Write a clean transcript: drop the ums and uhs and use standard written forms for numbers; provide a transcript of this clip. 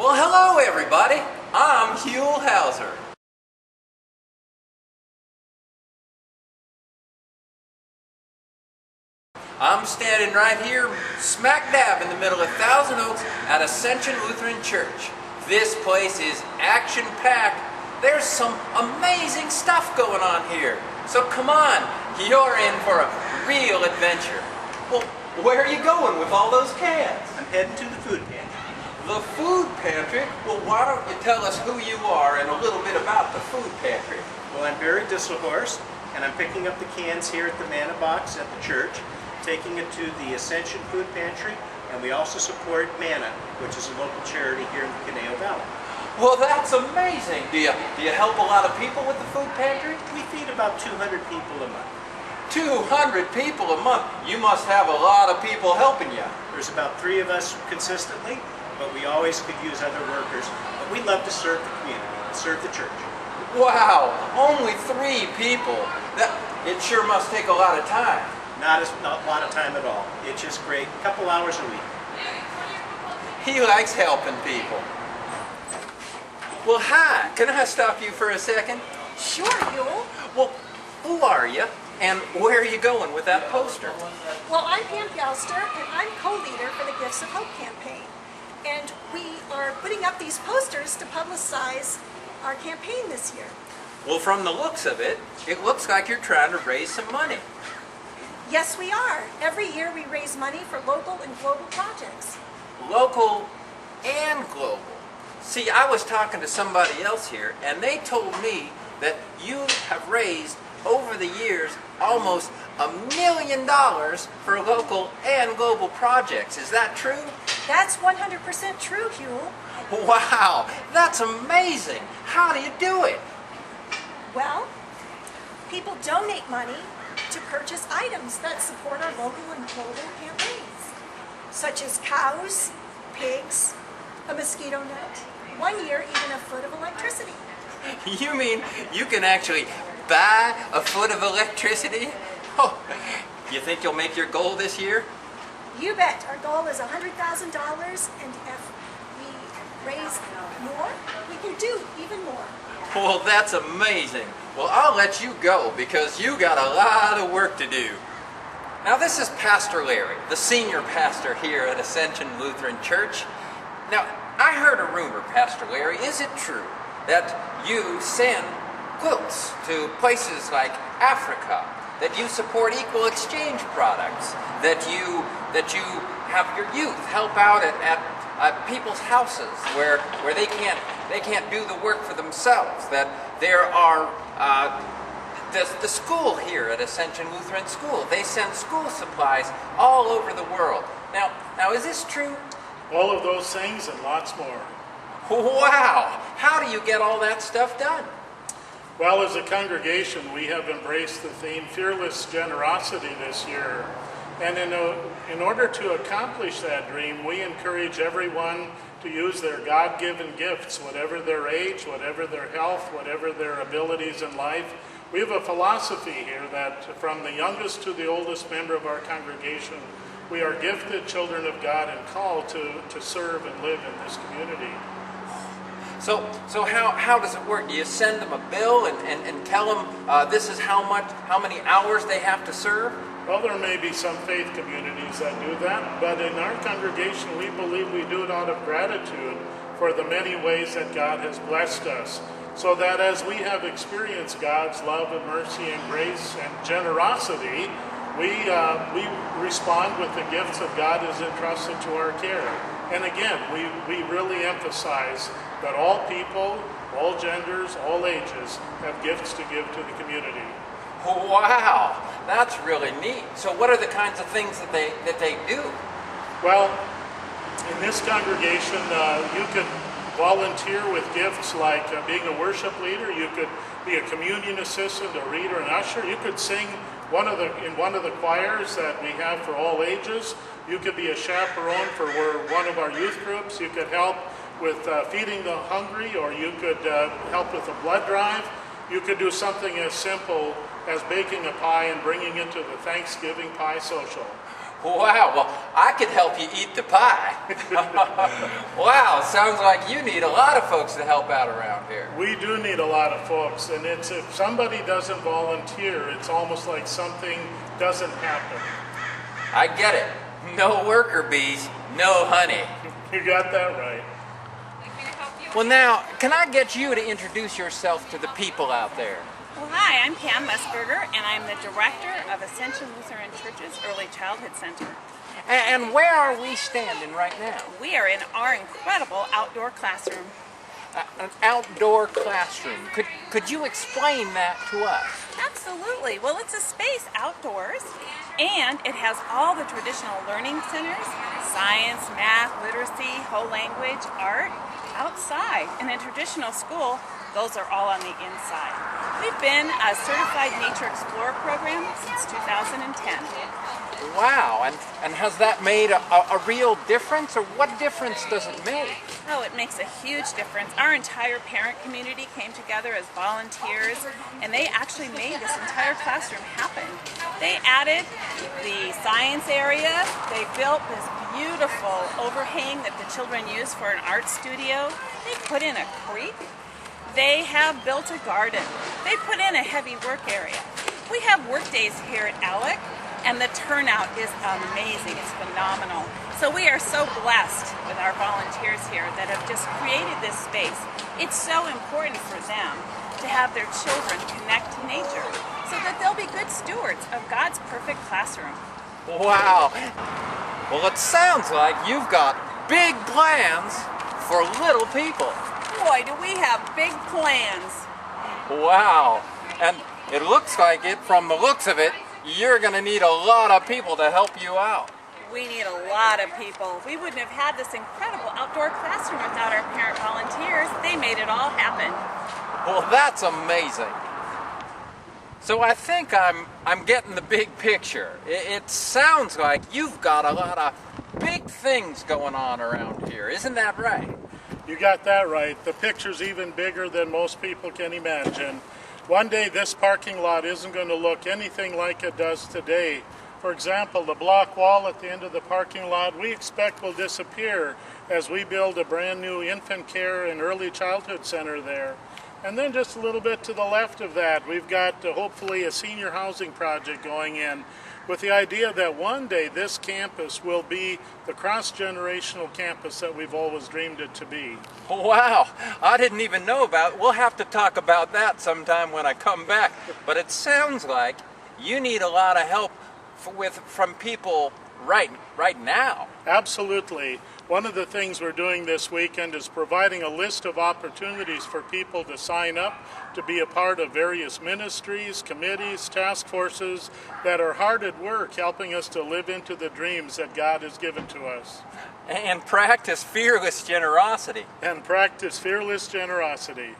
Well, hello everybody. I'm Huell Howser. I'm standing right here, smack dab in the middle of Thousand Oaks at Ascension Lutheran Church. This place is action-packed. There's some amazing stuff going on here. So come on, you're in for a real adventure. Well, where are you going with all those cans? I'm heading to the food pantry. The food pantry? Well, why don't you tell us who you are and a little bit about the food pantry? Well, I'm Barry Disselhorst, and I'm picking up the cans here at the Manna Box at the church, taking it to the Ascension Food Pantry, and we also support Manna, which is a local charity here in the Caneo Valley. Well, that's amazing. Do you help a lot of people with the food pantry? We feed about 200 people a month. 200 people a month? You must have a lot of people helping you. There's about 3 of us consistently, but we always could use other workers. But we love to serve the community, serve the church. Wow, only 3 people. It sure must take a lot of time. Not a lot of time at all. It's just great. A couple hours a week. He likes helping people. Well, hi. Can I stop you for a second? Sure, Huell. Well, who are you? And where are you going with that poster? Well, I'm Pam Galster, and I'm co-leader for the Gifts of Hope campaign. And we are putting up these posters to publicize our campaign this year. Well, from the looks of it, it looks like you're trying to raise some money. Yes, we are. Every year we raise money for local and global projects. Local and global. See, I was talking to somebody else here, and they told me that you have raised, over the years, almost $1 million for local and global projects. Is that true? That's 100% true, Huell. Wow, that's amazing. How do you do it? Well, people donate money to purchase items that support our local and global campaigns, such as cows, pigs, a mosquito net, one year even a foot of electricity. You mean you can actually buy a foot of electricity? Oh, you think you'll make your goal this year? You bet. Our goal is $100,000, and if we raise more, we can do even more. Well, that's amazing. Well, I'll let you go because you got a lot of work to do. Now, this is Pastor Larry, the senior pastor here at Ascension Lutheran Church. Now, I heard a rumor, Pastor Larry. Is it true that you send quilts to places like Africa, that you support equal exchange products, that you have your youth help out at people's houses where they can't do the work for themselves, that there are the school here at Ascension Lutheran School, they send school supplies all over the world. Now is this true? All of those things and lots more. Wow! How do you get all that stuff done? Well, as a congregation, we have embraced the theme Fearless Generosity this year. And in order to accomplish that dream, we encourage everyone to use their God-given gifts, whatever their age, whatever their health, whatever their abilities in life. We have a philosophy here that from the youngest to the oldest member of our congregation, we are gifted children of God and called to serve and live in this community. So how does it work? Do you send them a bill and tell them this is how many hours they have to serve? Well, there may be some faith communities that do that, but in our congregation we believe we do it out of gratitude for the many ways that God has blessed us, so that as we have experienced God's love and mercy and grace and generosity, we respond with the gifts that God has entrusted to our care. And again, we really emphasize that all people, all genders, all ages have gifts to give to the community. Wow, that's really neat. So what are the kinds of things that they do? Well, in this congregation, you could volunteer with gifts like being a worship leader. You could be a communion assistant, a reader, an usher. You could sing in one of the choirs that we have for all ages. You could be a chaperone for one of our youth groups. You could help with feeding the hungry, or you could help with a blood drive. You could do something as simple as baking a pie and bringing it to the Thanksgiving pie social. Wow, well, I could help you eat the pie. Wow, sounds like you need a lot of folks to help out around here. We do need a lot of folks, and it's if somebody doesn't volunteer, it's almost like something doesn't happen. I get it. No worker bees, no honey. You got that right. Well, now, can I get you to introduce yourself to the people out there? Well, hi, I'm Pam Musburger, and I'm the director of Ascension Lutheran Church's Early Childhood Center. And where are we standing right now? We are in our incredible outdoor classroom. An outdoor classroom. Could you explain that to us? Absolutely. Well, it's a space outdoors, and it has all the traditional learning centers, science, math, literacy, whole language, art, outside. In a traditional school, those are all on the inside. We've been a certified nature explorer program since 2010. Wow, and has that made a real difference, or what difference does it make? Oh, it makes a huge difference. Our entire parent community came together as volunteers, and they actually made this entire classroom happen. They added the science area. They built this beautiful overhang that the children use for an art studio. They put in a creek. They have built a garden. They put in a heavy work area. We have work days here at ALEC, and the turnout is amazing. It's phenomenal. So we are so blessed with our volunteers here that have just created this space. It's so important for them to have their children connect to nature so that they'll be good stewards of God's perfect classroom. Wow. Well, it sounds like you've got big plans for little people. Boy, do we have big plans. Wow. And it looks like it, from the looks of it, you're going to need a lot of people to help you out. We need a lot of people. We wouldn't have had this incredible outdoor classroom without our parent volunteers. They made it all happen. Well, that's amazing. So I think I'm getting the big picture. It sounds like you've got a lot of big things going on around here. Isn't that right? You got that right. The picture's even bigger than most people can imagine. One day this parking lot isn't going to look anything like it does today. For example, the block wall at the end of the parking lot we expect will disappear as we build a brand new infant care and early childhood center there. And then just a little bit to the left of that, we've got hopefully a senior housing project going in, with the idea that one day this campus will be the cross-generational campus that we've always dreamed it to be. Wow, I didn't even know about it. We'll have to talk about that sometime when I come back. But it sounds like you need a lot of help from people right now. Absolutely. One of the things we're doing this weekend is providing a list of opportunities for people to sign up to be a part of various ministries, committees, task forces that are hard at work helping us to live into the dreams that God has given to us. And practice fearless generosity. And practice fearless generosity.